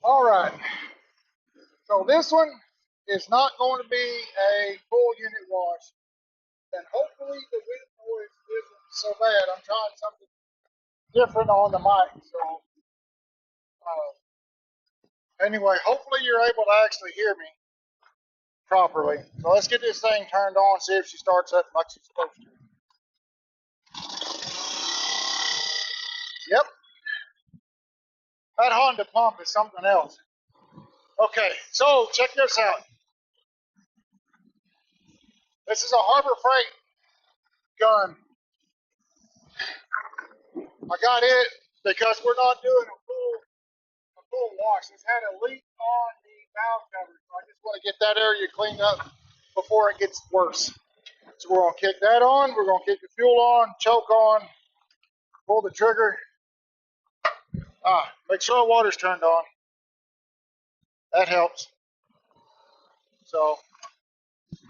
All right, so this one is not going to be a full unit wash, and hopefully the wind noise isn't so bad. I'm trying something different on the mic, so anyway, hopefully you're able to actually hear me properly. So let's get this thing turned on, see if she starts up like she's supposed to. Yep, that Honda pump is something else. Okay, so check this out. This is a Harbor Freight gun. I got it because we're not doing a full wash. It's had a leak on the valve cover, so I just want to get that area cleaned up before it gets worse. So we're gonna kick that on. We're gonna kick the fuel on, choke on, pull the trigger. Make sure the water's turned on. That helps. So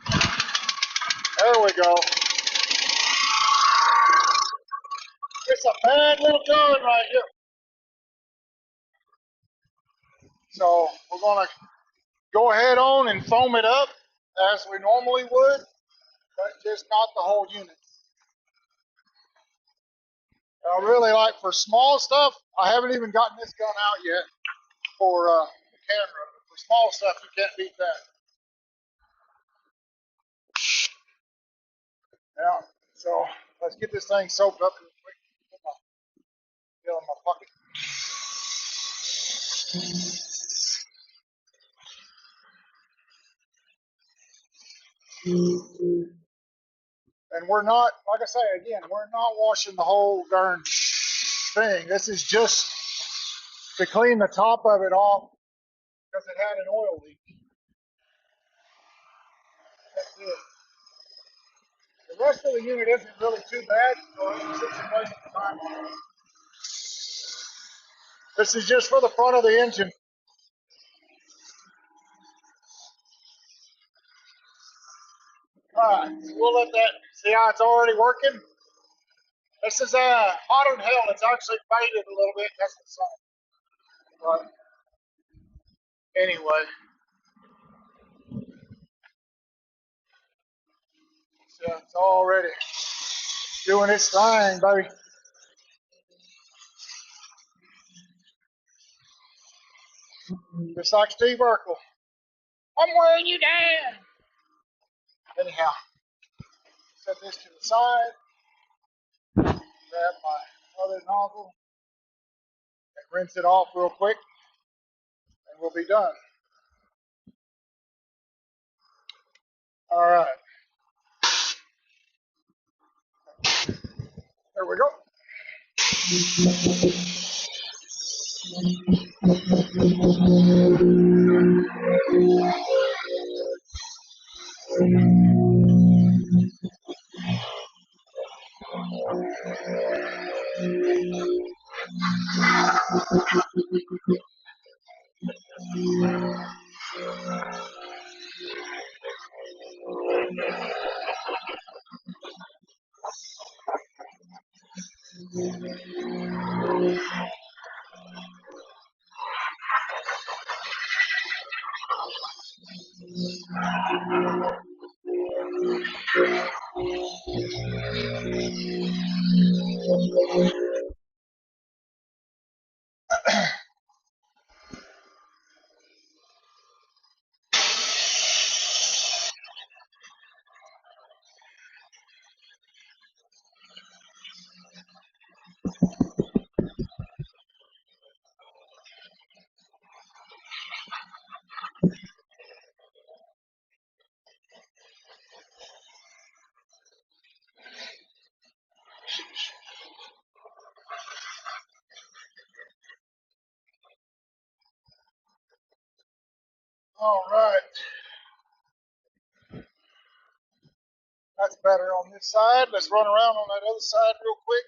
there we go. It's a bad little gun right here. So we're gonna go ahead on and foam it up as we normally would, but just not the whole unit. I really like for small stuff. I haven't even gotten this gun out yet for the camera. For small stuff, you can't beat that. Yeah. So let's get this thing soaked up real quick. Put my deal in my pocket. And we're not, like I say again, we're not washing the whole darn thing. This is just to clean the top of it off because it had an oil leak. That's it. The rest of the unit isn't really too bad, so it's just a waste of time. This is just for the front of the engine. Alright, so we'll let that, see how it's already working? This is hotter than hell. It's actually faded a little bit because of the sun. But anyway, so it's already doing its thing, baby. Just like Steve Urkel. I'm wearing you down. Anyhow, set this to the side. Grab my other nozzle and rinse it off real quick, and we'll be done. All right. There we go. All right. That's better on this side. Let's run around on that other side real quick.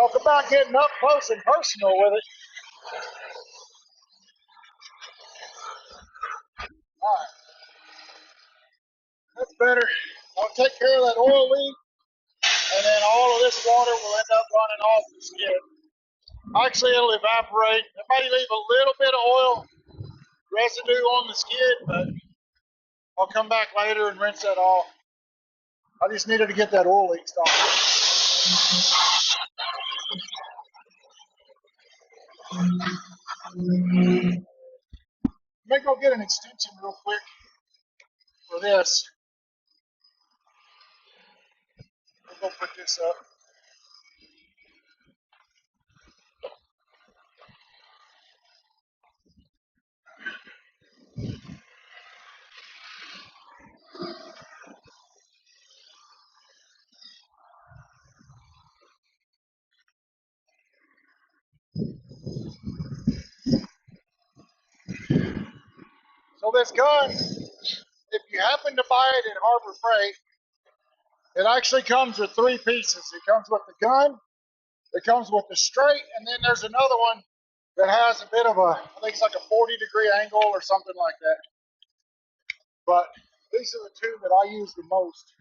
Talk about getting up close and personal with it. All right, that's better. I'll take care of that oil leak, and then all of this water will end up running off the skid. Actually, it'll evaporate. It may leave a little bit of oil residue on the skid, but I'll come back later and rinse that off. I just needed to get that oil leak stopped. Let me go get an extension real quick for this. We'll go put this up. So this gun, if you happen to buy it at Harbor Freight, it actually comes with 3 pieces. It comes with the gun, it comes with the straight, and then there's another one that has a bit of a, I think it's like a 40-degree angle or something like that. But these are the 2 that I use the most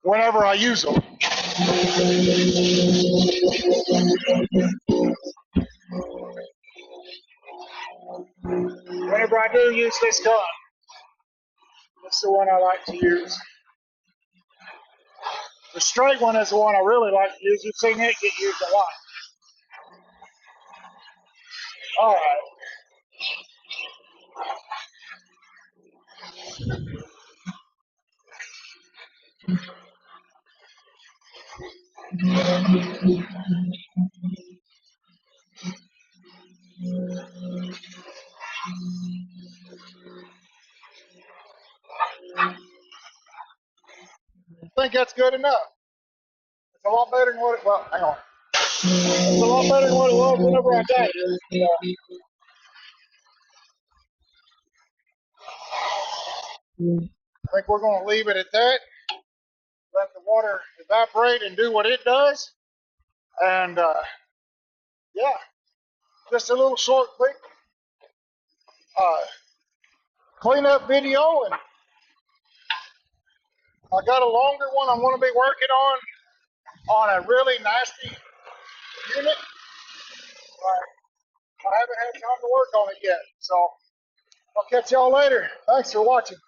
whenever I use them. Whenever I do use this gun, that's the one I like to use. The straight one is the one I really like to use. You've seen it get used a lot. All right. I think that's good enough. It's a lot better than what it was. Hang on. It's a lot better than what it was whenever I got it. I think we're going to leave it at that. Let the water evaporate and do what it does. And yeah, just a little short, quick cleanup video. And I got a longer one I'm going to be working on a really nasty unit. I haven't had time to work on it yet. So I'll catch y'all later. Thanks for watching.